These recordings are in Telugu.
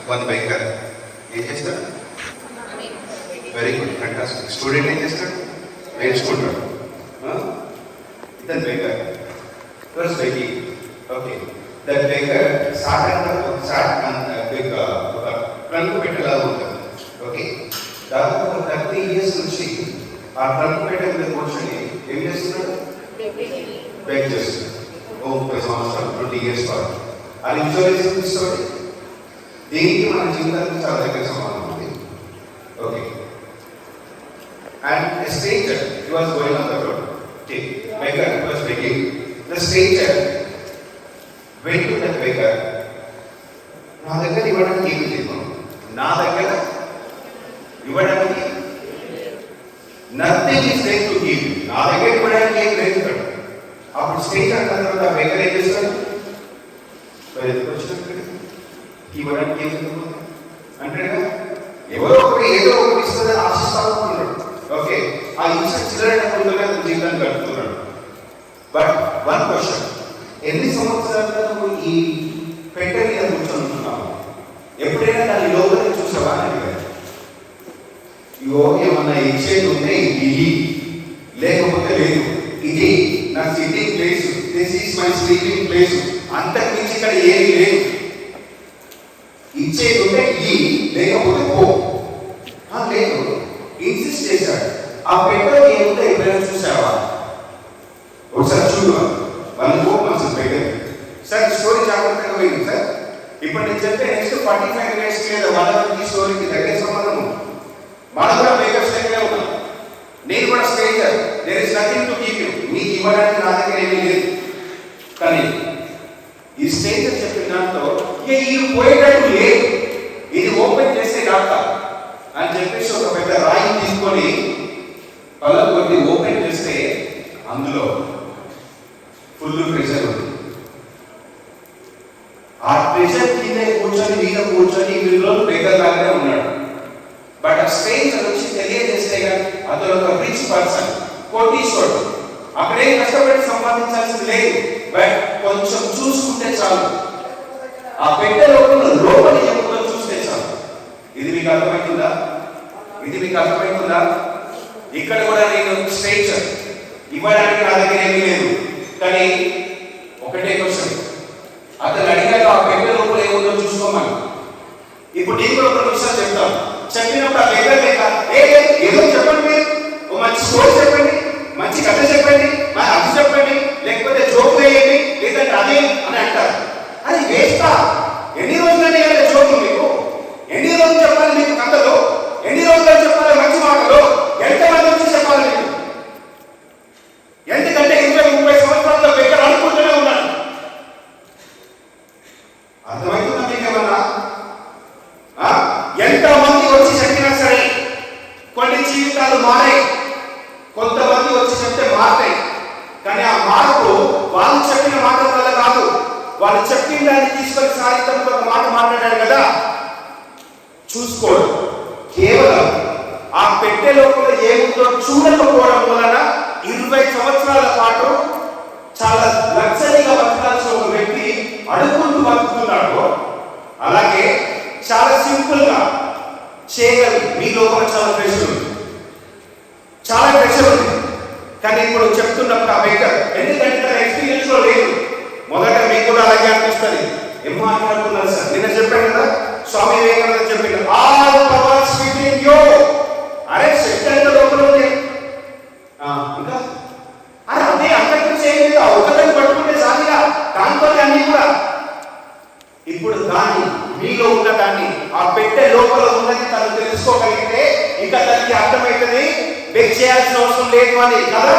వన్ బైకర్ ఏం చేస్తాడు? Very good, fantastic. స్టూడెంట్ ఏం చేస్తాడు? నేర్చుకుంటాడు. That biker first biking. Okay, that biker సాధారణ ఒక ట్రంక్ పెట్టేలా ఉంటుంది. ఓకే, దాదాపు 30 years నుంచి ఆ ట్రంక్ పెట్టే మీద కూర్చొని ఏం చేస్తున్నాడు? బైక్ చేస్తున్నాడు. 30 సంవత్సరాలు, 20 years పాటు. అది విజువలైజేషన్ తీసుకోండి. దీనికి మన జీవితానికి చాలా దగ్గర సంబంధం ఉంది. Okay, and a stranger, he was going on the road. Okay, beggar was begging. The stranger went to that beggar. నా దగ్గర ఇవ్వడానికి ఏమి లేదు, నా దగ్గర ఇవ్వడానికి nothing is there to give, నా దగ్గర ఇవ్వడానికి ఏం లేదు. అప్పుడు స్టేజ్ అంటున్న తర్వాత బెగ్గర్ ఏం చేస్తాడు? ఇవ్వడానికి ఏం అంటాడు? ఎవరో ఒకటి ఏదో ఒకటి ఇస్తుందని ఆశిస్తా ఉంటున్నాడు. ఓకే, ఆ ఇచ్చిన చిల్లర పొందగా జీవితాన్ని గడుపుతున్నాడు. బట్ వన్ క్వశ్చన్, ఎన్ని సంవత్సరాలుగా నువ్వు ఈ పెట్టె మీద కూర్చొంటున్నావు? ఎప్పుడైనా దాని లోపల చూసావా అని అడిగారు. ఇవో ఏమన్నా ఇచ్చేది ఉంటే ఇది, లేకపోతే లేదు. ఇది నా sitting place, this is my sleeping place, అంతకు మించి ఇక్కడ ఏమీ లేదు. ఇచ్చేది ఉంటే ఈ, లేకపోతే పో. లేదు, ఇన్సిస్ట్ చేశాడు. ఆ పెట్టెలో ఏముంటే ఎప్పుడైనా చూసావా? ఒకసారి చూడు. మనం మనసు బయట సార్ స్టోరీ జాగ్రత్తగా పోయింది సార్. ఇప్పుడు నేను చెప్పే నెక్స్ట్ 45 minutes లేదా 1 hour ఈ స్టోరీకి దగ్గర సంబంధము. మనం కూడా బేకర్స్ దగ్గరే ఉన్నాం. నేను కూడా stranger. There is nothing to give you. నీకు ఇవ్వడానికి నా దగ్గర ఏమీ లేదు. కానీ ఈ స్ట్రేంజర్ చెప్పిన దాంతో ఇది పోయేటట్టు లేదు, ఇది ఓపెన్ చేస్తే కాక అని చెప్పేసి ఒక పెద్ద రాయి తీసుకొని పళ్ళ కొద్ది ఓపెన్ చేస్తే అందులో ఫుల్ ప్రెషర్ ఉంది. ఆ ప్రెషర్ కింద కూర్చొని వీళ్ళు బెగ్గర్ లాగానే ఉన్నాడు. బట్ ఆ స్ట్రేంజర్ వచ్చి తెలియజేస్తే కానీ అతను ఒక రిచ్ పర్సన్, కోటీశ్వరుడు. అక్కడేం కష్టపడి సంపాదించాల్సింది లేదు. బట్ కొంచెం చూసుకుంటే చాలు, ఆ పెట్టె లోపలి ఏముందో చూస్తే చాలు. ఇది మీకు అర్థమవుతుందా? ఇక్కడ కూడా నేను స్ట్రేంజర్, ఇవ్వడానికి నా దగ్గర ఏమీ లేదు. కానీ ఒకటే క్వశ్చన్, అతను అడిగాక ఆ పెట్టె లోపల ఏముందో చూసుకోమని. ఇప్పుడు నేను కూడా ఒక విషయం చెప్తాను. చెప్పినప్పుడు ఆ దగ్గర లేక ఏదో చెప్పండి, మీరు ఓ మంచి స్టోరీ చెప్పండి, మంచి కథ చెప్పండి, అది చెప్పండి, లేకపోతే జోక్ వేయండి, లేదంటే అదే అని అంటారు. అది వేస్తా. ఎన్ని రోజులని జోకు మీకు? ఎన్ని రోజులు చెప్పాలి మీకు కథలు? ఎన్ని రోజులు చెప్పాలి మంచి మాటలు? ఎంతమంది వచ్చి చెప్పాలి మీకు? ఎందుకంటే 20-30 సంవత్సరాల్లో బెగ్గర్ అనుకుంటూనే ఉన్నాను. అర్థమవుతుందా మీకేమన్నా? ఎంతమంది వచ్చి చెప్పినా సరే కొన్ని జీవితాలు మారాయి, కొంతమంది వచ్చి చెప్తే మారుతాయి. కానీ ఆ మార్పు వాళ్ళు చెప్పిన మాటల వల్ల కాదు. వాళ్ళు చెప్పిన దాన్ని తీసుకొని సాహిత్యంతో ఒక మాట మాట్లాడారు కదా, చూసుకోడు. కేవలం ఆ పెట్టె లోపల ఏముందో చూడకపోవడం వలన 20 సంవత్సరాల పాటు చాలా లగ్జరీగా బతకాల్సిన ఒక వ్యక్తి అడుగుకుంటూ బతుకుతున్నాడు. అలాగే చాలా సింపుల్ గా చేయగలి మీ లోపల చాలా ప్రెషర్ ఉంది, కానీ ఇప్పుడు చెప్తున్నప్పుడు ఆ బెగ్గర్ ఎందుకంటే తన ఎక్స్పీరియన్స్ లో లేదు. మొదట మీకు కూడా అలాగే అనిపిస్తుంది. ఏం మాట్లాడుతున్నారు సార్? నిన్న చెప్పాను కదా, స్వామి వివేకానంద చెప్పాడు, ఆల్ పవర్స్ వితిన్ యు. అరే శక్తి లోపల ఉంది. ఇంకా అదే అంతకు చేయలేదు, ఒకదాన్ని పట్టుకుంటే చాలుగా, దాంతో అన్ని కూడా. ఇప్పుడు దాన్ని మీలో ఉన్న దాన్ని ఆ పెట్టె లోపల ఉన్నది తను తెలుసుకోగలిగితే ఇక దానికి అర్థమవుతుంది బెగ్ చేయాల్సిన అవసరం లేదు అని కదా.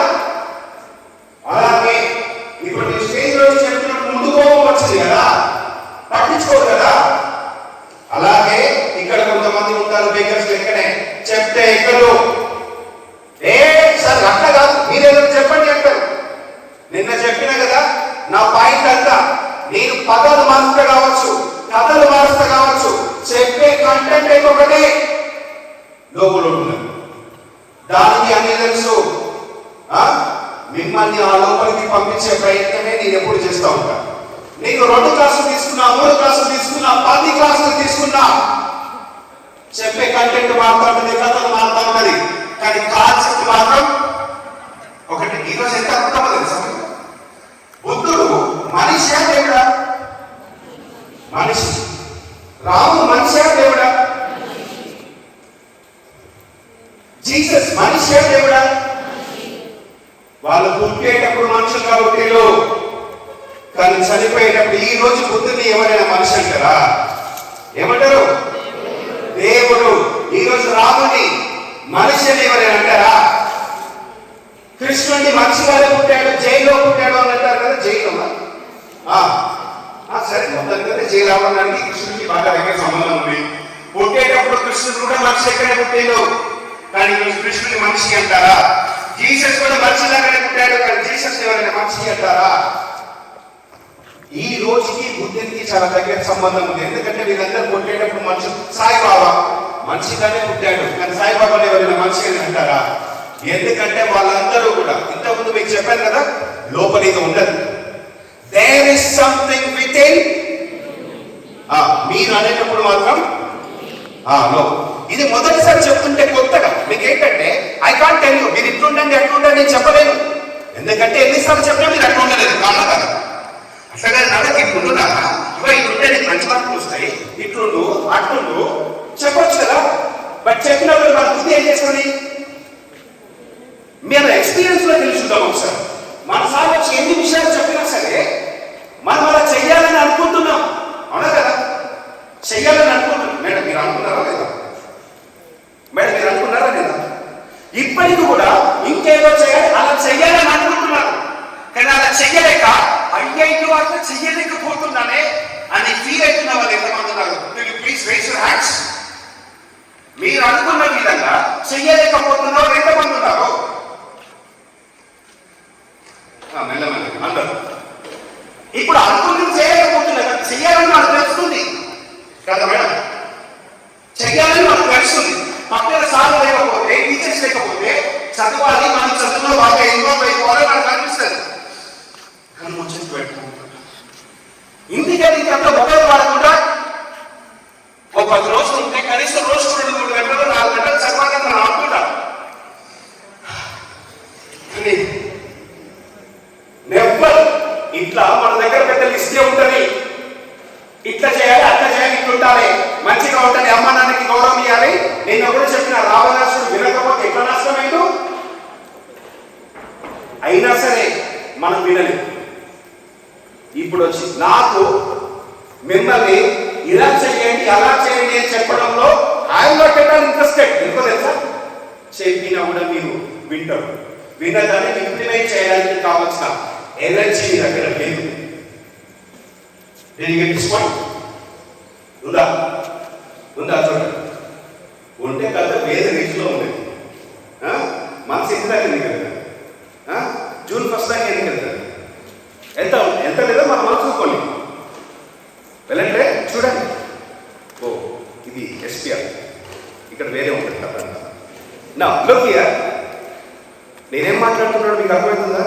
అలాగే ఇప్పుడు నేను స్టేజ్ లో చెప్తున్నప్పుడు ముందు కోపం వచ్చింది కదా, పట్టించుకోరు కదా. అలాగే ఇక్కడ కొంతమంది ఉంటారు బెగ్గర్స్ లెక్కనే, చెప్తే ఎక్కడు. సార్ అట్లా కాదు, మీరేదో చెప్పండి అంటారు. నిన్న చెప్పిన కదా నా పాయింట్ అంతా, నేను పదాలు మారుస్తా కావచ్చు, కథలు మారుస్తా కావచ్చు, చెప్పే కంటెంట్ అయితే ఒకటే లోపల ఉంటుంది. దానికి అన్ని తెలుసు. మిమ్మల్ని ఆ లోపలికి పంపించే ప్రయత్నమే నేను ఎప్పుడు చేస్తా ఉంటాను. నీకు 2 క్లాసులు తీసుకున్నా, 3 క్లాసులు తీసుకున్నా, 10 క్లాసులు తీసుకున్నా, చెప్పే కంటెంట్ మారుతా ఉంటుంది, కథలు మారుతా ఉన్నది, కానీ కాన్సెప్ట్ మాత్రం ఒకటి. ఈరోజు ఎంత అద్భుతమో తెలుసా? బుద్ధుడు మనిషా దేవుడా? మనిషి. రాము మనిషా దేవుడా? జీసస్ మనిషా దేవుడా? వాళ్ళు పుట్టేటప్పుడు మనుషులుగా పుట్టిలో, కానీ చనిపోయేటప్పుడు ఈ రోజు బుద్ధుని ఎవరైనా మనిషి అంటారా? ఏమంటారు? దేవుడు. ఈ రోజు రాముని మనిషి అని ఎవరైనా అంటారా? కృష్ణుడిని మనిషిగానే పుట్టాడు, జైల్లో పుట్టాడు అని అంటారు కదా. జైలు సరే, మొత్తానికైతే జైలు అవ్వడానికి కృష్ణుడికి బాగా దగ్గర సంబంధం ఉంది. పుట్టేటప్పుడు కృష్ణుడు కూడా మనిషి ఎక్కడే పుట్టాడు, కానీ ఈరోజు కృష్ణుడిని మనిషి అంటారా? జీసస్ కూడా మనిషిలాగానే పుట్టాడు, కానీ జీసస్ ఎవరైనా మనిషి అంటారా? ఈ రోజుకి బుద్ధికి చాలా దగ్గర సంబంధం ఉంది. ఎందుకంటే వీళ్ళందరూ పుట్టేటప్పుడు మనుషులు. సాయిబాబా మనిషిగానే పుట్టాడు, కానీ సాయిబాబా ఎవరైనా మనిషి అని అంటారా? ఎందుకంటే వాళ్ళందరూ కూడా ఇంతకుముందు మీకు చెప్పాను కదా, లోపలిగా ఉండదు. There is something within. మీరు అనేటప్పుడు మాత్రం ఇది మొదటిసారి చెప్తుంటే కొత్తగా మీకు ఏంటంటే ఐ కాంట్ టెల్ యూ మీరు ఇట్లుండండి అట్లుండండి నేను చెప్పలేను. ఎందుకంటే ఎన్నిసార్లు చెప్పినా మీరు అట్లా ఉండలేదు. కాదు కదా, అసలు నడకి ఇట్లుంటున్నారా, ఇట్లుంటే నీకు మంచి మార్కులు వస్తాయి, ఇట్లుండు అట్లుండు చెప్పొచ్చు కదా. బట్ చెప్పినప్పుడు మన బుద్ధి ఏం చేస్తుంది? మేము ఎక్స్పీరియన్స్ లో తెలుసుకుందాం ఒకసారి. మన సార్ వచ్చి ఎన్ని విషయాలు చెప్పినా సరే మనం అలా చెయ్యాలని అనుకుంటున్నాం. అవునా కదా? చెయ్యాలని అనుకుంటున్నాం. మేడం మీరు అనుకున్నారా లేదా? మేడం మీరు అనుకున్నారా లేదా? ఇప్పటికి కూడా ఇంకేదో చేయాలి, అలా చెయ్యాలని అనుకుంటున్నారు, కానీ అలా చెయ్యలేక అయ్యో అట్లా చెయ్యలేకపోతున్నానే అని ఫీల్ అవుతున్న వాళ్ళు ఎంతమంది ఉన్నారు? Please rise your hands. మీరు అనుకున్న విధంగా చెయ్యలేకపోతున్నారు ఎంతమంది ఉన్నారు? మెల్లమెల్ల అందరూ. ఇప్పుడు అనుకున్నది చేయలేకపోతున్నారు, చెయ్యాలని మనకు తెలుస్తుంది కదా మేడం, చెయ్యాలని మనకు తెలుస్తుంది. పక్కన సార్లు లేకపోతే, టీచర్స్ లేకపోతే చదవాలి, మనం చదువులో బాగా ఇన్వాల్వ్ అయిపోవాలి మనకు అనిపిస్తుంది. కానీ ముచ్చట్లు పెట్టుకుంటాం. ఇంటికి ఇంకంతా మొబైల్ వాడకుండా ఒక 10 రోజులు ఉంటే కనీసం రోజు 2-3 గంటలు 4 గంటలు చదవాలని మనం అనుకుంటాం. నెవ్వర్ ఇట్లా మన దగ్గర పెద్ద లిస్టే ఉంటుంది. ఇట్లా చేయాలి, అట్లా చేయాలి, ఇట్లా ఉండాలి, మంచిగా ఉంటుంది, అమ్మ నాన్నకి గౌరవం ఇవ్వాలి. నేను కూడా చెప్పిన రావణాసుడు వినకపోతే ఎట్లా నష్టమైందో, అయినా సరే మనం వినలేదు. ఇప్పుడు వచ్చి నాకు మిమ్మల్ని ఇలా చేయండి అలా చేయండి అని చెప్పడంలో I'm not at all interested. ఎందుకో తెలుసా? చెప్పినా కూడా మీరు వింటారు. విన్నదాన్ని ఇంప్లిమెంట్ చేయడానికి కావాల్సిన ఎనర్జీ దగ్గర లేదు. ఉందా? ఉందా? చూడండి. ఉంటే కదా వేరే రీతిలో ఉండేది. మనసు ఇంటి దాకా ఎన్నికెళ్తారు, జూన్ 1 దాకా ఎన్నికెళ్తారు. ఎంత లేదో మనం అనుకోండి. వెళ్ళంటే చూడండి. ఓ ఇది ఎస్పీఆర్, ఇక్కడ వేరే ఉంటుంది కదా. నా లుక్ హియర్, నేనేం మాట్లాడుతున్నాడు మీకు అర్థమవుతుందా?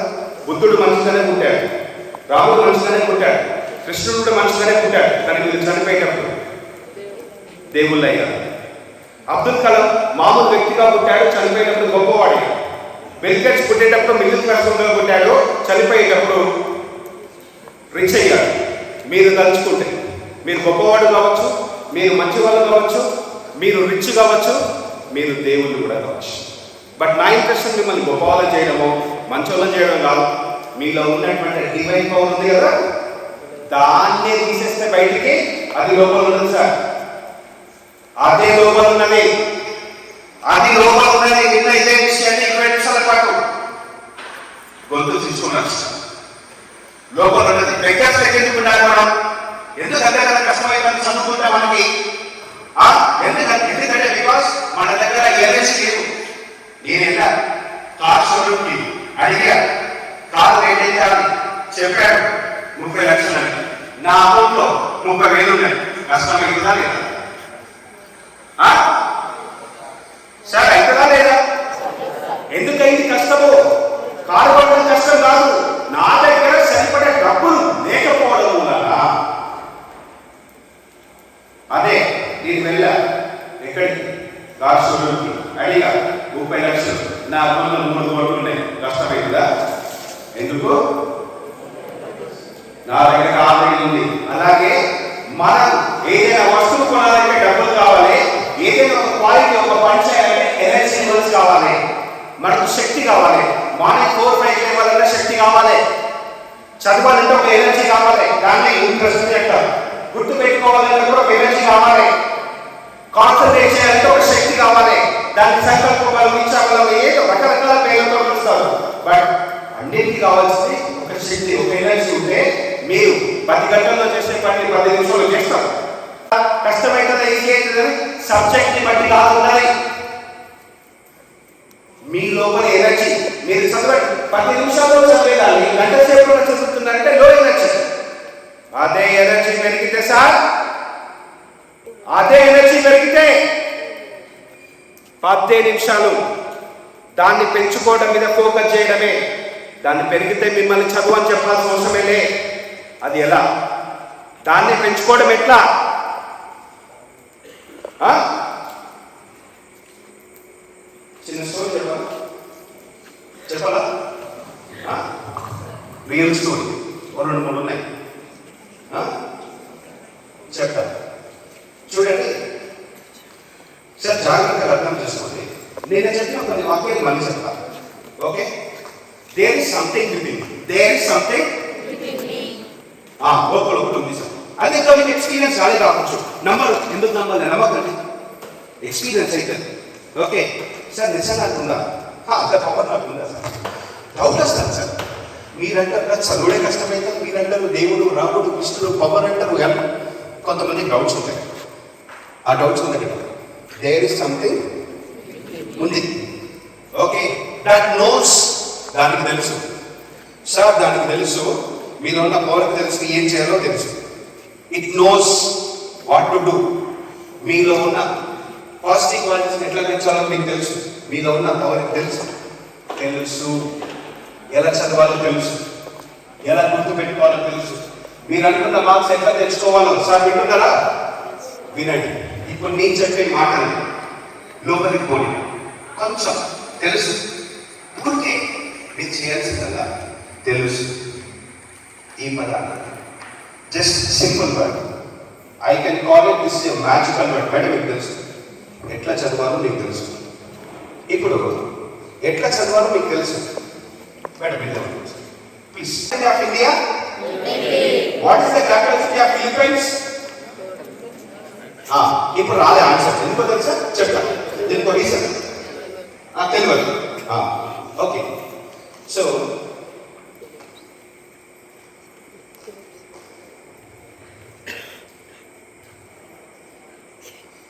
బుద్ధుడు మనిషిగానే పుట్టాడు, రాముడు మనిషిగానే పుట్టాడు, కృష్ణుడు కూడా మనిషిగానే పుట్టాడు, కానీ వీళ్ళు చనిపోయేటప్పుడు దేవుళ్ళు అయ్యారు. అబ్దుల్ కలాం మామూలు వ్యక్తిగా పుట్టాడు, చనిపోయేటప్పుడు గొప్పవాడు. బిల్ గేట్స్ పుట్టేటప్పుడు మిడిల్ క్లాస్ పుట్టాడు, చనిపోయేటప్పుడు రిచ్ అయ్యాడు. మీరు తలుచుకుంటే మీరు గొప్పవాడు కావచ్చు, మీరు మంచివాళ్ళు కావచ్చు, మీరు రిచ్ కావచ్చు, మీరు దేవుళ్ళు కూడా కావచ్చు. బట్ నా ఇంట్రెస్ట్ మిమ్మల్ని గొప్పవాళ్ళని చేయడమో మంచోళ్ళని చేయడం కాదు. మీలో ఉన్నటువంటి డివైన్ పవర్ ఉంది కదా, దాన్నే తీసేస్తే బయటికి అది లోపల ఉన్నది సార్. అదే లోపల ఉన్నది, అది లోపల ఉన్నది. నిన్న ఇదే విషయాన్ని 20 నిమిషాల పాటు గొంతు తీసుకున్నాను. లోపల ఉన్నది బెగ్గర్స్ ఎందుకు ఉండాలి మనం? ఎందుకంటే కదా కష్టమైందని చదువుకుంటే మనకి. ఎందుకంటే బికాస్ మన దగ్గర ఎల్ఐసి లేదు. నేను ఎలా కార్ షోరూమ్కి అడిగా, కార్ రేట్ అయితే అని చెప్పాడు 30 లక్షలు అని. నా అకౌంట్లో 30,000 ఉన్నాయి. కష్టమైందా లేదా సార్? అవుతుందా లేదా? ఎందుకైంది కష్టము? కారు కొట్టడం కష్టం కాదు, నా దగ్గర సరిపడే డబ్బులు లేకపోవడం వల్ల నా దగ్గర ఆల్రెడీ ఉంది. అలాగే మనం ఏదైనా వస్తువు కొనాలంటే డబ్బులు కావాలి, ఏదైనా ఒక క్వాలిటీ ఒక పని చేయాలంటే ఎనర్జీ లెవెల్స్ కావాలి, మనకు శక్తి కావాలి. మార్నింగ్ 4-5 లేవాలంటే శక్తి కావాలి, చదవాలంటే ఒక ఎనర్జీ కావాలి, దాన్ని ఇంట్రెస్ట్ అంటారు. గుర్తు పెట్టుకోవాలంటే కూడా ఒక ఎనర్జీ కావాలి, కాన్సన్ట్రేట్ చేయాలంటే ఒక శక్తి కావాలి, దానికి సంకల్పం ఇచ్చామలో ఏదో రకరకాల పేర్లతో పిలుస్తారు. బట్ అన్నిటికీ కావాల్సింది ఒక శక్తి, ఒక ఎనర్జీ ఉంటే మీరు 10 గంటల్లో చేసే పని 10 నిమిషాలు చేస్తారు. కష్టమైతే ఈజీ అవుతుందని సబ్జెక్ట్ ని బట్టి కాదు ఉండాలి. మీ లోపల ఎనర్జీ మీరు చదవండి. 10 నిమిషాల్లో చదివేదాన్ని గంట సేపు చదువుతున్నారంటే లో ఎనర్జీ. అదే ఎనర్జీ పెరిగితే సార్, అదే ఎనర్జీ పెరిగితే 10 నిమిషాలు దాన్ని పెంచుకోవడం మీద ఫోకస్ చేయడమే. దాన్ని పెరిగితే మిమ్మల్ని చదువు అని చెప్పాల్సిన అవసరమే లే. అది ఎలా, దాన్ని పెంచుకోవడం ఎట్లా? చిన్న స్టోరీ చెప్పాలా? రియల్ స్టోరీ 2-3 ఉన్నాయి, చెప్తా చూడండి సార్. జాగ్రత్తగా అర్థం చేసుకోండి. నేను చెప్పిన కొన్ని వాక్యాలు మళ్ళీ చెప్తా. Okay, there is something with me, there is something లోపల ఒకటి ఉంది సార్. అది ఇంకా మీకు ఎక్స్పీరియన్స్ కాలేదు కావచ్చు. నమ్మరు, ఎందుకు నమ్మాలి? నమ్మకండి, ఎక్స్పీరియన్స్ అయితే. ఓకే సార్, నిజంగా ఉందా? అంత పవర్ నాకు ఉందా సార్? డౌట్ వస్తాను సార్. మీరంటారు చదువుడే కష్టమైతే, మీరంటారు దేవుడు, రాముడు, కృష్ణుడు పవర్ అంటారు. కొంతమంది డౌట్స్ ఉంటాయి. ఆ డౌట్స్ ఉన్నాయి. దేర్ ఇస్ సంథింగ్ ఉంది. ఓకే, దట్ నోస్, దానికి తెలుసు సార్, దానికి తెలుసు. మీలో ఉన్న పవర్కి తెలుసు, ఏం చేయాలో తెలుసు. It knows what to do. మీలో ఉన్న పాజిటివ్ క్వాలిటీస్ ఎట్లా పెంచాలో మీకు తెలుసు. మీలో ఉన్న పవర్కి తెలుసు. ఎలా చదవాలో తెలుసు, ఎలా గుర్తు పెట్టుకోవాలో తెలుసు. మీరు అనుకున్న మార్క్స్ ఎట్లా తెచ్చుకోవాలో సార్ వింటున్నారా? వినండి. ఇప్పుడు నేను చెప్పే మాటలు లోపలికి పోనీ కొంచెం తెలుసు. ఇప్పటికే మీరు చేయాల్సిందల్లా తెలుసు. ఈ పదాలు just simple word. I can call it this is magical word. బయట మీకు తెలుసు, ఎట్లా చదవాలో మీకు తెలుసు. ఇప్పుడు ఎట్లా చదవాలో మీకు తెలుసు. బయట మీకు తెలుసు. Please of India, what is the capital city of Philippines? ఇప్పుడు రాలే ఆన్సర్. ఎందుకో తెలుసా? చెప్తాను. దీనికో రీజన్ తెలియదు. ఓకే, సో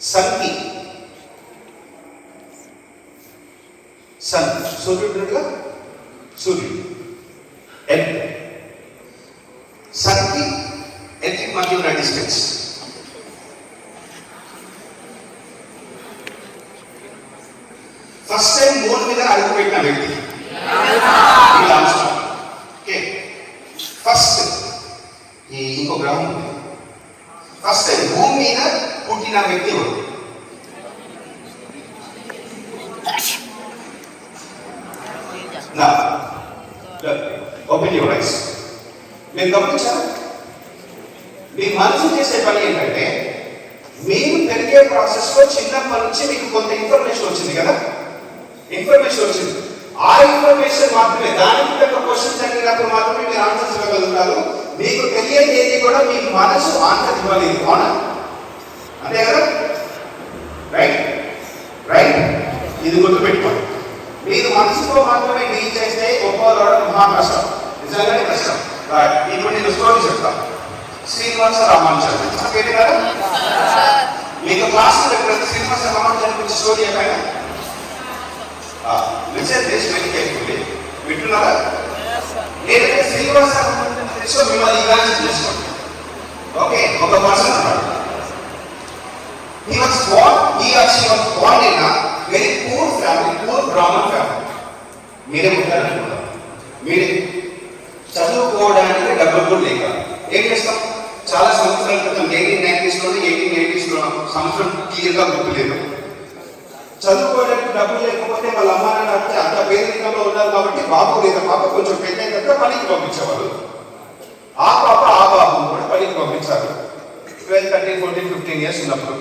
సన్కి, సన్ సూర్యుడు, సూర్యుడు ఎర్త్, సన్కి ఎర్త్కి మధ్య ఉన్న డిస్టెన్స్. ఫస్ట్ టైం మూన్ మీద అడుగుపెట్టిన వ్యక్తి ఓకే. ఫస్ట్ ఇంకో గ్రహం ఉంది. ఫస్ట్ టైం భూమి మీద పుట్టిన వ్యక్తి ఓపెన్ యువర్ ఐస్. మీరు గమనించారా? మీ మనసు చేసే పని ఏంటంటే, మీరు పెరిగే ప్రాసెస్ లో చిన్నప్పటి నుంచి మీకు కొంత ఇన్ఫర్మేషన్ వచ్చింది కదా, ఇన్ఫర్మేషన్ వచ్చింది. ఆ ఇన్ఫర్మేషన్ మాత్రమే, దానికి తగ్గ క్వశ్చన్స్ అడిగినప్పుడు మాత్రమే మీరు ఆన్సర్స్ ఇవ్వగలుగుతారు. మీకు తెలియని ఏది కూడా మీ మనసు ఆన్సర్ ఇవ్వలేదు. అవునా? అంతే కదా? Right right. ఇది గుర్తుపెట్టుకోండి. మీరు మనసుతో మాత్రమే డీల్ చేస్తే గొప్పవాడు మహా కష్టం, నిజంగానే కష్టం. ఇప్పుడు నేను స్టోరీ చెప్తాను. శ్రీనివాస రామానుజన్ చెప్పేది కదా, మీకు క్లాస్ శ్రీనివాస రామానుజన్ గురించి స్టోరీ చెప్పాను. వింటున్నారా? లేదంటే శ్రీనివాస రామానుజన్ తెలుసు, మిమ్మల్ని ఇమాజిన్ చేసుకోండి. ఓకే, ఒక పర్సన్ అన్నాడు. He or she was born in a very poor family, poor Brahmin family. మీరే ఉంటారనుకుంటారు. మీరే చదువుకోవడానికి డబ్బులు కూడా లేక ఏం చేస్తాం? చాలా సంవత్సరాల క్రితం 1880s సంవత్సరం క్లియర్గా గుర్తులేదు. చదువుకోవడానికి డబ్బులు లేకపోతే వాళ్ళ అమ్మ నాన్న అంత పేదరికంలో ఉన్నారు కాబట్టి బాబు లేదా పాప కొంచెం పెద్ద అయినప్పుడు పనికి పంపించేవాళ్ళు. ఆ పాప 12, 13, 14, 15 ఇయర్స్ ఉన్నప్పుడు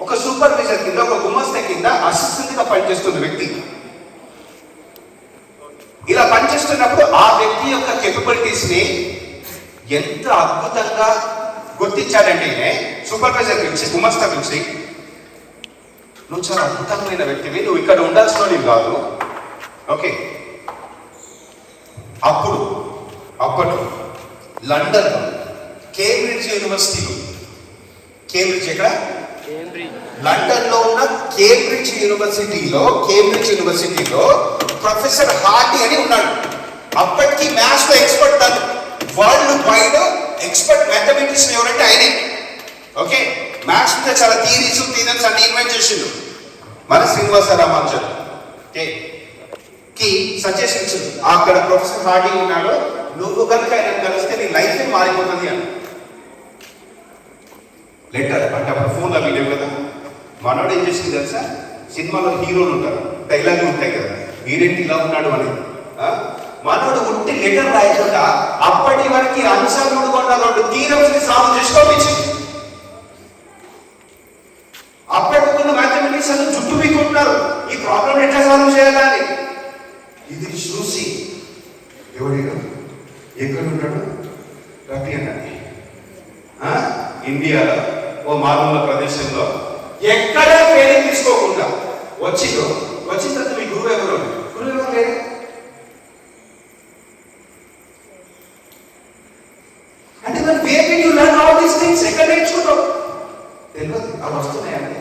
ఒక సూపర్వైజర్ కింద, ఒక గుమస్తా కింద అసిస్టెంట్గా పనిచేస్తున్న వ్యక్తి. ఇలా పనిచేస్తున్నప్పుడు ఆ వ్యక్తి యొక్క కెపబిలిటీస్ని ఎంత అద్భుతంగా గుర్తించాడంటే సూపర్వైజర్ పిలిచి, గుమస్తా పిలిచి, నువ్వు చాలా అద్భుతమైన వ్యక్తివి, నువ్వు ఇక్కడ ఉండాల్సిన నీవు కాదు. ఓకే, అప్పుడు లండన్ కేంబ్రిడ్జ్ యూనివర్సిటీలో, కేంబ్రిడ్జ్ ఎక్కడ, లండన్ లో ఉన్న కేంబ్రిడ్జ్ యూనివర్సిటీలో ప్రొఫెసర్ హార్డీ అని ఉన్నాడు. అప్పటికి మ్యాథ్స్ లో ఎక్స్పర్ట్, తను వరల్డ్ వైడ్ ఎక్స్పర్ట్ మ్యాథమెటిక్స్ ఎవరంటే ఆయనే. ఓకే, మ్యాథ్స్ మీద చాలా థియరీస్ అన్ని ఇన్వెంట్ చేసిండు మన శ్రీనివాస రామానుజన్. కి సజెషన్ ఇచ్చింది, అక్కడ ప్రొఫెసర్ హార్డీ ఉన్నాడు, నువ్వు కనుక ఆయన కలిస్తే నీ లైఫ్ మారిపోతుంది అని. లెటర్ అంటే అప్పుడు ఫోన్లు అవి లేవు కదా. మనోడు ఏం చేసింది తెలుసా, సినిమాలో హీరోలు ఉంటారు, డైలాగులు ఉంటాయి కదా, హీరోయిన్ ఇలా ఉన్నాడు అని. మనోడు ఉంటే లెటర్ రాయకుండా అప్పటి వరకు అంశాలు కొన్న 2 థీరమ్స్ ని సాల్వ్ చేసుకోవచ్చు. అప్పటికున్న మ్యాథమెటిక్స్ అని జుట్టు పీకుంటున్నారు, ఈ ప్రాబ్లం ఎట్లా సాల్వ్ చేయాలని. ఇది చూసి ఎవడు ఎక్కడ ఉంటాడు, రఫీ అన్నది ఇండియాలో ఓ మారుమూల ప్రదేశంలో ఎక్కడా ట్రైనింగ్ తీసుకోకుండా వచ్చిన తర్వాత మీ గురువు ఎవరు లేదు. అంటే మరి where did you learn all these things, ఎక్కడ నేర్చుకుంటావు తెలియదు, అవి వస్తున్నాయండి.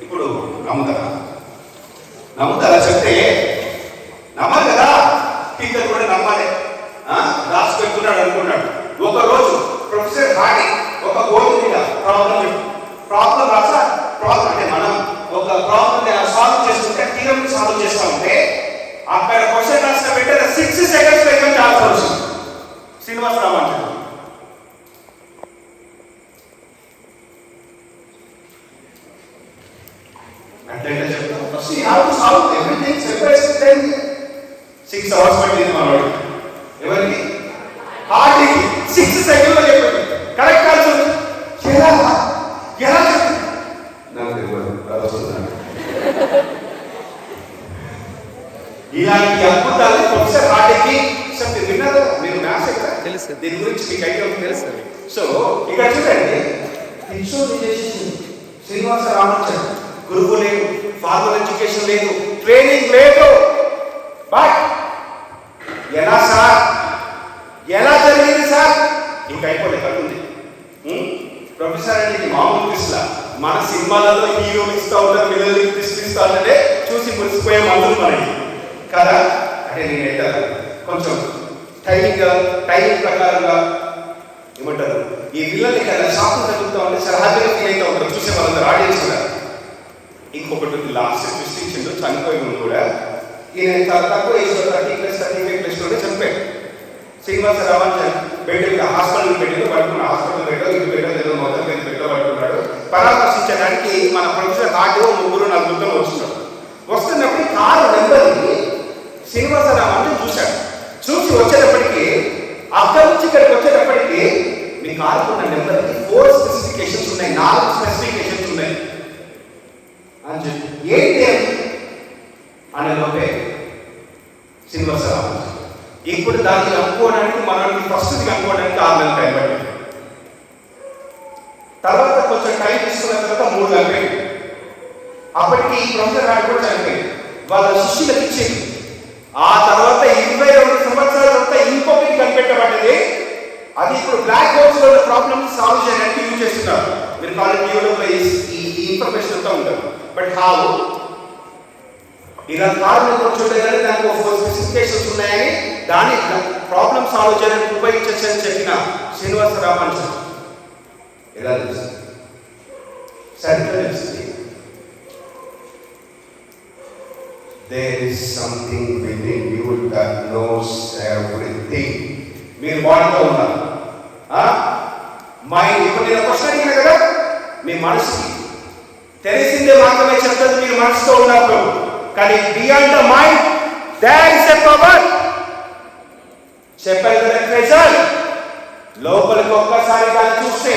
ఇప్పుడు నమ్ముతారా చెప్తే నమ్మాలి కదా, టీచర్ కూడా నమ్మాలి. రాసి పెడుతున్నాడు అనుకున్నాడు. ఒక రోజు ప్రొఫెసర్ హార్డీ ఒక బోర్డు మీద ప్రాబ్లం రాసా, ప్రాబ్లం అంటే మనం ఒక ప్రాబ్లం సాల్వ్ చేస్తుంటే, థీరం సాల్వ్ చేస్తా ఉంటే అక్కడ క్వశ్చన్ రాసిన వెంటనే 6 seconds లో ఎక్కడ ఆన్సర్ వస్తుంది. శ్రీనివాస రామానుజన్ అంటే చెప్తాం, first you have to solve everything separate. 6 hours పట్టింది మనోడు. ఎవరికి? హార్డీకి 6 seconds లో చెప్పండి కరెక్ట్ ఆన్సర్. ఎలా చెప్పండి నాకు తెలియదు, అది వస్తుంది. ఇలాంటి అద్భుతాలు ప్రొఫెసర్ హార్డీకి విన్నారా మీరు? మ్యాథ్స్ ఎక్కడ తెలుసు, దీని గురించి మీకు ఐడియా తెలుసు. సో ఇక్కడ చూడండి, శ్రీనివాస రామానుజన్ గురువు లేదు, ఫార్మల్ ఎడ్యుకేషన్ లేదు, ట్రైనింగ్ లేదు. బట్ ఎలా సార్, ఎలా జరిగింది సార్? ఇంకా అయిపోలేదు కట్టుంది. ప్రొఫెసర్ అంటే మామూలు తీసులా, మన సినిమాలలో హీరోలు ఇస్తూ ఉంటారు, పిల్లలు ఇస్తూ ఉంటే చూసి మురిసిపోయే మందులు మనకి కదా. అంటే నేనైతే కొంచెం టైమింగ్ ప్రకారంగా ఏమంటారు, ఈ పిల్లలకి కదా షాపులు తగ్గుతూ ఉంటే చాలా హ్యాపీగా ఫీల్ అవుతూ ఉంటారు చూసే వాళ్ళందరూ, ఆడియన్స్ కూడా. ఇంకొకటి లాస్ట్ ట్విస్ట్ ఇచ్చిండు, చనిపోయిన కూడా ఈయన చాలా తక్కువ ఏజ్లో 30+35+ చనిపోయాడు. శ్రీనివాస రామానుజన్ బెడ్ హాస్పిటల్ పెట్టిందో పడుకున్న, హాస్పిటల్ పెట్టో ఇటు పెట్టో ఏదో మొత్తం పెట్టో పడుకున్నాడు. పరామర్శించడానికి మన ప్రొఫెసర్ హార్డీ 3-4 వస్తున్నాడు. వస్తున్నప్పుడు కారు నెంబర్ని శ్రీనివాస రామానుజన్ చూశాడు. చూసి వచ్చేటప్పటికి, అక్కడి నుంచి ఇక్కడికి వచ్చేటప్పటికి మీ కారుకున్న నెంబర్కి 4 స్పెసిఫికేషన్స్ ఉన్నాయి, 4 స్పెసిఫికేషన్స్ ఉన్నాయి అని చెప్పి, ఏంటి అనే లోపే శ్రీనివాస రామానుజన్ ఇప్పుడు దాన్ని కనుక్కోవడానికి, మనల్ని ఫస్ట్ కనుక్కోవడానికి 6 నెలలు టైం పట్టింది. తర్వాత కొంచెం టైం తీసుకున్న తర్వాత 3 నెలలు అయింది. అప్పటికి ఈ ప్రొఫెసర్ హార్డీ కూడా చనిపోయింది. వాళ్ళ శిష్యులకు ఇచ్చింది. ఆ తర్వాత 22 సంవత్సరాల తర్వాత ఇంకొకటి కనిపెట్టబడ్డది. అది ఇప్పుడు బ్లాక్ హోల్స్ లో ప్రాబ్లమ్స్ సాల్వ్ చేయడానికి యూజ్ చేస్తున్నారు. మీరు కాలేజ్ యూట్యూబ్లో ఈ ఇన్ఫర్మేషన్ అంతా ఉంటారు. బట్ హౌ ఇలా కారణం కూర్చుంటే కానీ దానికి ఒక 4 స్పెసిఫికేషన్స్ ఉన్నాయని, దాని ప్రాబ్లమ్ సాల్వ్ చేయడానికి ఉపయోగించని చెప్పిన శ్రీనివాస రామానుజన్ ఎలా తెలుస్తుంది? సరిగ్గా తెలుస్తుంది. There is something within you that knows everything. మీరు బాడీలో ఉన్నారు. మైండ్, ఇప్పుడు నేను క్వశ్చన్ అడిగిన కదా, మీ మనసుకి తెలిసిందే మాత్రమే చెప్తుంది మీరు మనసుతో ఉన్నప్పుడు. కానీ beyond the mind there is a power. చెప్పారు కదా, ట్రెజర్ లోపలికి ఒక్కసారి దాన్ని చూస్తే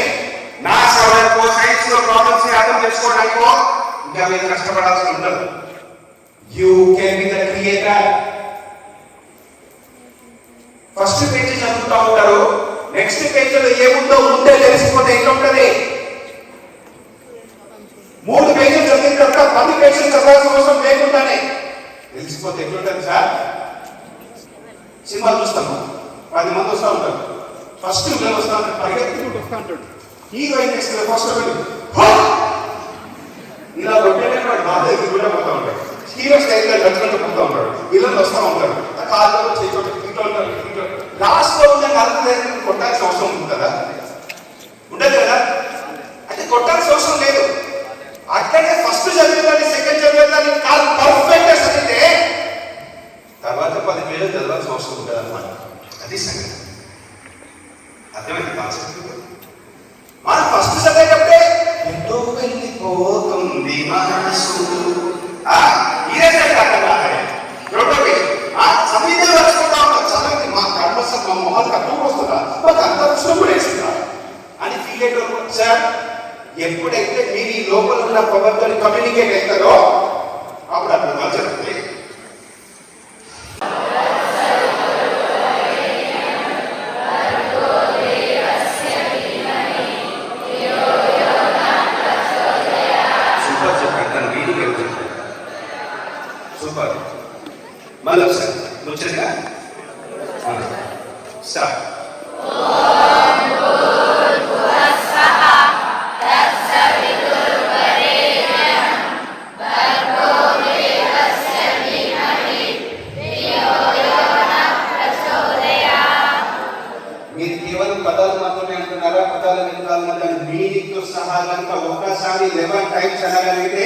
నా సవరణకో సైన్స్ లో ప్రాబ్లమ్స్ ని అర్థం చేసుకోవడానికో ఇంకా మీరు కష్టపడాల్సి ఉండదు. You can be the creator. First page చదువుతా ఉంటారు, నెక్స్ట్ పేజీలో ఏముందో ముందే తెలిసిపోతే ఎట్లా ఉంటుంది? 3 పేజీలు చదివిన తర్వాత 10 పేజీలు చదవాల్సిన అవసరం లేకుండానే తెలిసిపోతే ఎట్లుంటుంది సార్? సినిమా చూస్తాము, 10 మంది వస్తూ ఉంటారు, ఫస్ట్ విలన్ వస్తూ ఉంటాడు, పరిగెత్తుకుంటూ వస్తూ ఉంటాడు, హీరోయిన్ ఫస్ట్ ఇలా కొట్టేనే వాడు బాధ కూడా పోతూ ఉంటాడు, హీరో స్టైల్గా నడుచుకుంటూ పోతూ ఉంటాడు, విలన్ వస్తూ ఉంటాడు, కాళ్ళు చేతులు ఇంట్లో ఉంటాడు. లాస్ట్ లో ఉన్న కాలం కొట్టాల్సిన అవసరం ఉంది కదా? ఉండదు కదా? అయితే కొట్టాల్సిన అవసరం లేదు. అట్లనే ఫస్ట్ చదివేదాన్ని సెకండ్ చదివేదాన్ని కాదు పర్ఫెక్ట్ గా చదివితే తర్వాత 10 పేజీలు చదవాల్సిన అవసరం ఉంటుంది అనమాట. అది సంగతి. అర్థమైంది కాన్సెప్ట్? మనం ఫస్ట్ చదివేటప్పుడే ఎంతో వెళ్ళిపోతుంది మనసు రెండో పేజీ సమీపం వరుచుకుంటా ఉంటాం. చదవండి, మా కళ్ళు వస్తుంది, మా మొహాలు అర్థం వస్తుందా, మాకు అంత అవసరం కూడా వేస్తుందా అని ఫీల్ అయ్యేటప్పుడు సార్ ఎప్పుడైతే మీరు ఈ లోపల ఉన్న పవర్తో కమ్యూనికేట్ అవుతారో అప్పుడు అర్థం జరుగుతుంది. సూపర్ చెప్పండి, దాని వీడికి వెళ్తుంది. సూపర్. మళ్ళీ సార్ వచ్చారుగా సార్ మీరు కేవలం పదాలు మాత్రమే అంటున్నారా? పదాల వెనుకాల మీనింగ్తో సహా కనుక ఒక్కసారి 11 టైమ్స్ అనగలిగితే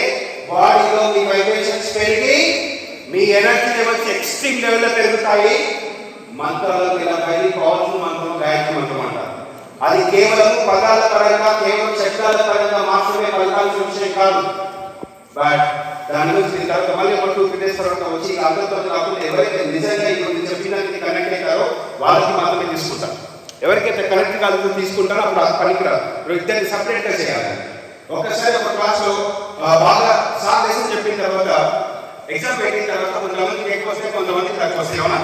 బాడీలో మీ వైబ్రేషన్స్ పెరిగి మీ ఎనర్జీ లెవెల్స్ ఎక్స్ట్రీమ్ లెవెల్లో పెరుగుతాయి. మంత్రాలు ఇలా బయలు పవర్ఫుల్ మంత్రం గాయత్రి మంత్రం అంటారు. అది కేవలం పదాల పరంగా కేవలం శబ్దాల పరంగా మాత్రమే పలకాల్సిన విషయం కాదు. బట్ దాని గురించి తర్వాత మళ్ళీ 1-2 డేస్ తర్వాత వచ్చి అందరితో కాకుండా ఎవరైతే నిజంగా ఇప్పుడు చెప్పినది కనెక్ట్ అవుతారో వాళ్ళకి మాత్రమే తీసుకుంటారు. ఎవరికైతే కనెక్ట్ కాదు తీసుకుంటారో అప్పుడు అది పనికిరాదు. ఇద్దరిని సపరేట్గా చేయాలి. ఒకసారి ఒక క్లాస్లో బాగా సార్ చెప్పిన తర్వాత ఎగ్జామ్ పెట్టిన తర్వాత కొంతమందికి ఎక్కువ వస్తాయి, కొంతమందికి తక్కువ వస్తాయి. అవునా?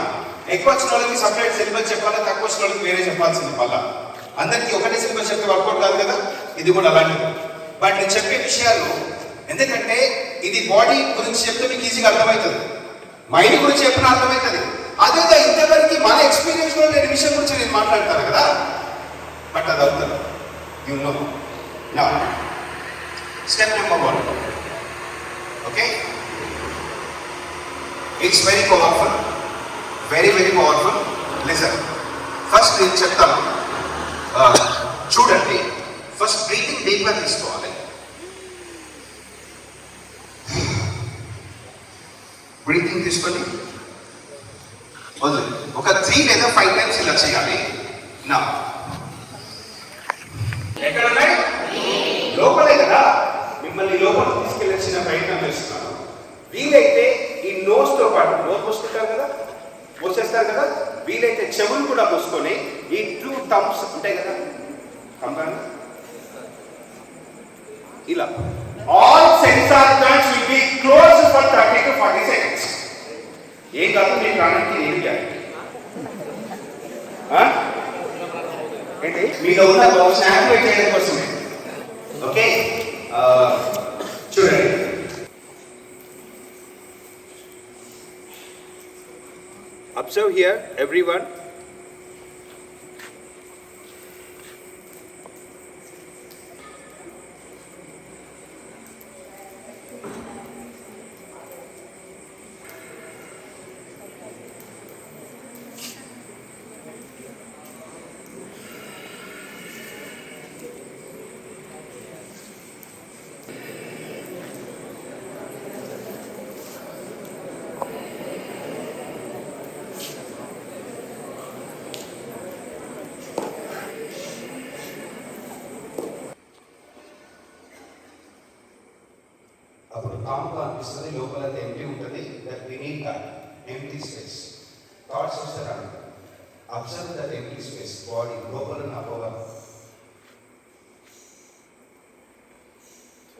ఎక్కువ వచ్చిన వాళ్ళకి సపరేట్ సిలబస్ చెప్పాలి, తక్కువ వచ్చిన వాళ్ళకి వేరే చెప్పాల్సింది. మళ్ళా అందరికీ ఒకటే సిలబస్ చెప్తే వర్కౌట్ కాదు కదా. ఇది కూడా అలాంటిది. బట్ నేను చెప్పే విషయాలు ఎందుకంటే ఇది బాడీ గురించి చెప్తే మీకు ఈజీగా అర్థమవుతుంది, మైండ్ గురించి చెప్పిన అర్థమవుతుంది. అదేగా ఇంతవరకు మన ఎక్స్పీరియన్స్ లో లేని విషయం గురించి నేను మాట్లాడతాను కదా. బట్ అది అవుతుంది. You know now step number 1. Okay, it's very powerful, very very powerful. Listen, first నేను చెప్తాను, చూడండి. ఫస్ట్ బ్రీతింగ్ డీప్గా తీసుకోవాలి. బ్రీతింగ్ తీసుకొని వదిలి ఒక 3 లేదా 5 టైమ్స్ ఇలా చేయాలి. నా ఎక్కడ ఉన్నాయి? లోపలే కదా. మిమ్మల్ని లోపల తీసుకెళ్ళొచ్చిన ప్రయత్నం చేస్తున్నాను. వీలైతే ఈ నోస్తో పాటు నోస్ పోసుకుంటారు కదా, పోసేస్తారు కదా, వీలైతే చెవులు కూడా పోసుకొని ఈ 2 థంబ్స్ ఉంటాయి కదా, కంపాను ఇలా all sensor organs will be closed for 30 to 40 seconds. ఏం కాదు, మీ ప్రాణానికి ఏం చేయాలి ఏంటి మీలో ఉన్న యాక్టివేట్ చేయడం కోసమే. ఓకే, చూడండి. Observe here, everyone. అప్పుడు కామ్గా అనిపిస్తుంది, లోపల ఎంటీ ఉంటుంది. That we need that empty space. Thoughts వస్తే రాదు. Observe that empty space, body, లోపల నా పవర్.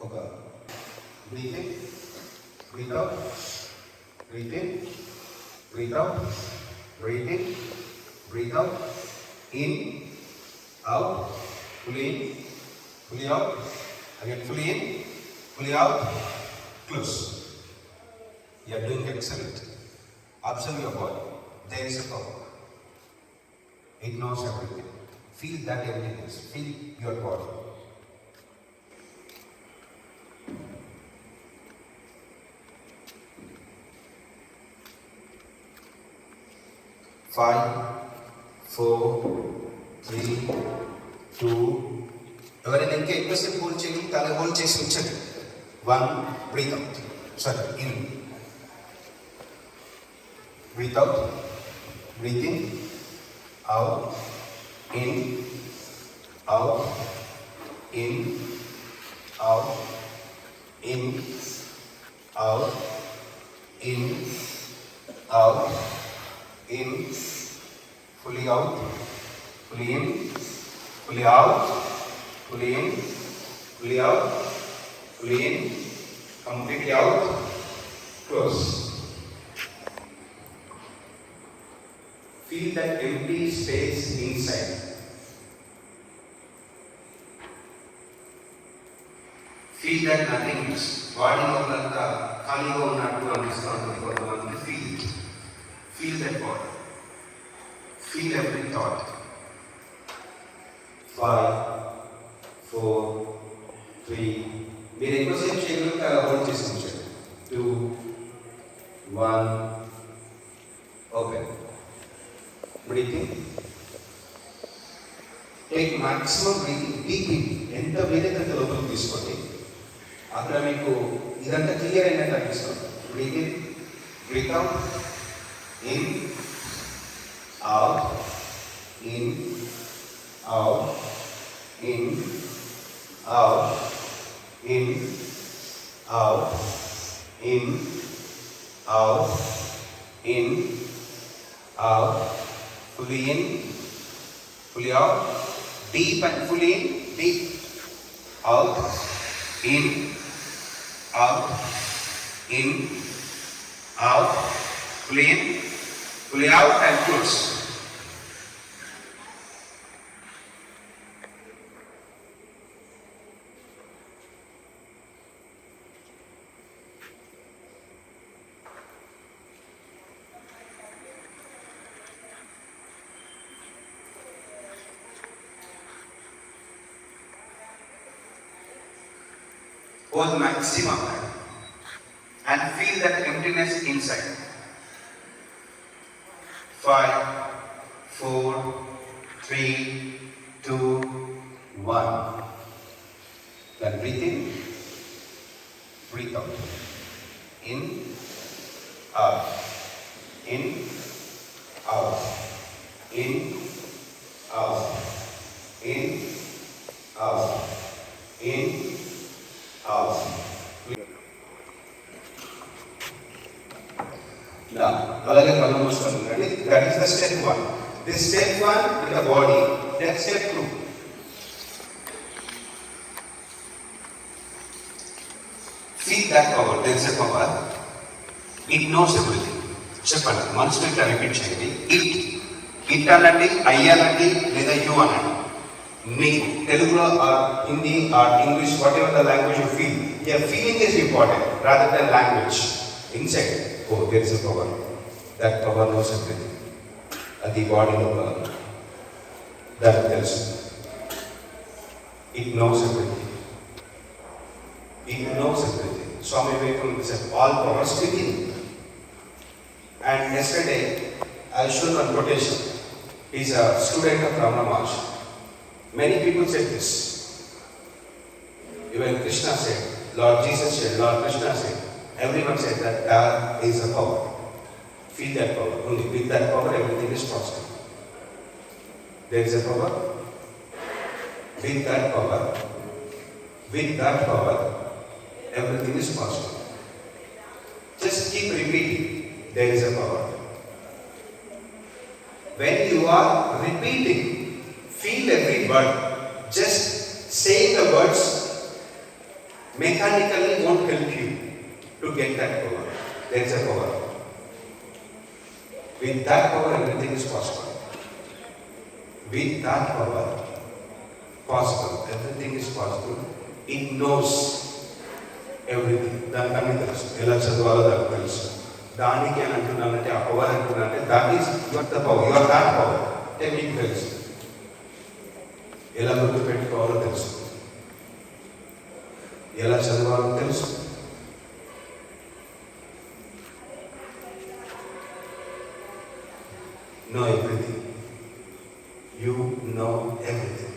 ఒక breathe in, breathe out, breathe in, breathe out, breathe in, breathe out, in, out, fully in, fully out, again fully in, fully out, close. You are doing excellent. Observe your body. There is a power. It knows everything. Feel that emptiness. Feel your body. Five, 4, 3, 2. ఎవరైనా ఇంకా ఎక్కువసేపు హోల్డ్ చేయండి, తల హోల్డ్ చేసి ఉంచండి. 1, breathe out. Sorry, in. Breathe out. Breathe in. Out. In. Out. In. Out. In. Out. In. Out. In. Fully out. Fully in. Fully out. Fully in. Fully out. Fully in. Completely out. Close. Feel that empty space inside. Feel that nothingness. Body లోపలంతా ఖాళీగా ఉన్నట్టు అనిపిస్తూ ఉంటుంది కొంతమంది. Feel it. Feel that body. Feel every thought. 5, 4, 3. మీరు ఎక్కువసేపు చేయగలిగితే అలా హోల్డ్ చేసి ఉంచండి. 2, 1. Open. Breathing. Take maximum breathing. Deep in. ఎంత వీలైతే అంత లోపలికి తీసుకోండి. అక్కడ మీకు ఇదంతా క్లియర్ అయినట్టు అనిపిస్తుంది. Breathe in. Breathe out. In. Out. In. Out. In. Out. In. Out. In. Out. In. Out. Fully in, fully out, deep and fully in, deep, out, in, out, in, out, fully in, fully out and close. Hold maximum and feel that emptiness inside. 5, 4, 3, 2, 1. Then breathe in, breathe out. In, out. In, out. In, out. In, out. In, out. Now, అలాగే కళ్ళు మూసుకొని ఉండండి. That is the step 1. This step 1 with the body. Then step 2. Feel that power. There is a power. It knows everything. చెప్పండి, మనసులో ఇట్లా రిపీట్ చేయండి. ఇట్ అనండి, అయ్యానండి, లేదా యూ అనండి. మీకు తెలుగులో or Hindi or English whatever the language you feel, your feeling is important rather than language. Inside oh there is a power. That power knows everything. అది బాడీ లోపల దానికి తెలుసు. It knows everything. It knows everything. Swami Vivekananda said all powers within. And yesterday I showed one quotation. He's a student of Ramana Maharshi. Many people said this. Even Krishna said, Lord Jesus said, Lord Krishna said. Everyone said that there is a power. Feel that power. Only with that power everything is possible. There is a power. With that power, everything is possible. Just keep repeating. There is a power. when you are repeating, feel every word. Just saying the words mechanically won't help you to get that power. There is a power. With that power, everything is possible. With that power, possible. Everything is possible. It knows everything. దానికి అన్ని తెలుసు, ఎలా చదవాలో దానికి తెలుసు. దానికి అని అంటున్నానంటే, ఆ పవర్ అంటున్నానంటే, that is your the power, your that power. అంటే మీకు తెలుసు, ఎలా గుర్తు పెట్టుకోవాలో తెలుసు, ఎలా చదవాలో తెలుసు. Know everything. You know everything.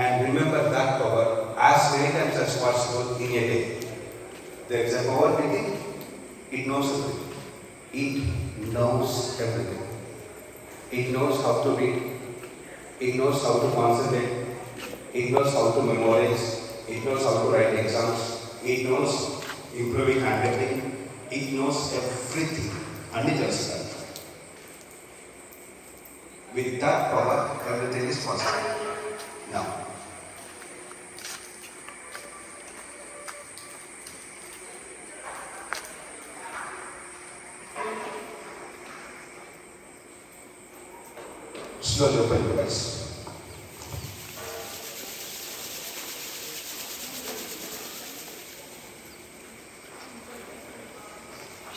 And remember that power as many times as possible in a day. There is a power within. It knows everything. It knows everything. It knows how to read. It knows how to concentrate. It knows how to memorize. It knows how to write exams. It knows improving handwriting. It knows everything. And it does that. With that power, everything is possible. Now, slowly open your eyes.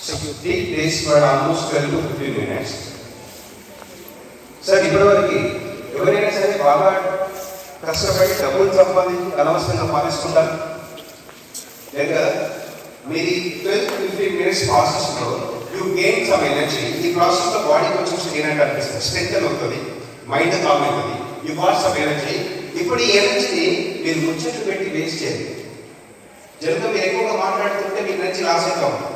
So you did this for almost 12 to 15 minutes. Sir, ఇప్పటివరకు ఎవరైనా సరే బాగా కష్టపడి డబ్బులు సంపాదించి అనవసరంగా పాలిస్తుంటారు లేక మీరు 12-15 minutes ప్రాసెస్లో యూ గెయిన్ సమ్ ఎనర్జీ. ఈ ప్రాసెస్లో బాడీ కొంచెం స్ట్రెయిన్ అనిపిస్తుంది, స్ట్రెంత్ అవుతుంది, మైండ్ కామ్ అవుతుంది, యూ గాట్ సమ్ ఎనర్జీ. ఇప్పుడు ఈ ఎనర్జీని మీరు ముచ్చట్లు పెట్టి వేస్ట్ చేయండి. జనరల్గా మీరు ఎక్కువగా మాట్లాడుతుంటే మీ ఎనర్జీ లాస్ అవుతా ఉంటుంది.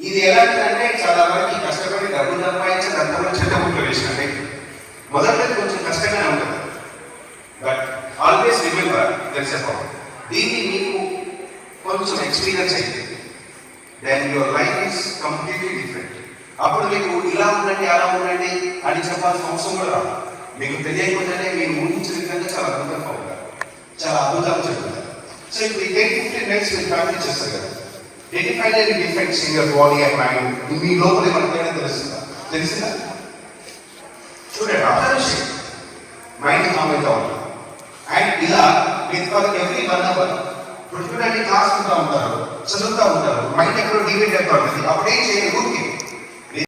ఇది ఎలాంటిదంటే చాలా వరకు కష్టపడి డబ్బులు సంపాదించి అంతలో చెత్తముట్లు వేసినట్టే మొదట్లో కొంచెం కష్టంగానే ఉంటుంది. But always remember there is a power. దీన్ని మీకు కొంచెం ఎక్స్పీరియన్స్ అయితే then your life is completely different. అప్పుడు మీకు ఇలా ఉండండి అలా ఉండండి అని చెప్పాల్సిన అవసరం కూడా రాదు. మీకు తెలియకుండానే మీరు ఊహించిన విధంగా చాలా అద్భుతంగా ఉంటారు, చాలా అద్భుతంగా చెప్తారు. సో ఇప్పుడు 10-15 minutes మీరు ప్రాక్టీస్ చేస్తారు కదా, identify the difference in your body and mind. మీ లోపల మనకైనా తెలిసిందా? చూడండి, అబ్జర్వేషన్, మైండ్ కామ్ అవుతా ఉంటుంది. అండ్ ఇలా మీరు ఫర్ ఎవ్రీ 1 hour ఇప్పుడు చూడండి, క్లాస్ ఉంటా ఉంటారు, చదువుతూ ఉంటారు, మైండ్ ఎక్కడో డివైడ్ అవుతా ఉంటుంది. అప్పుడు ఏం చేయాలి? ఊరికి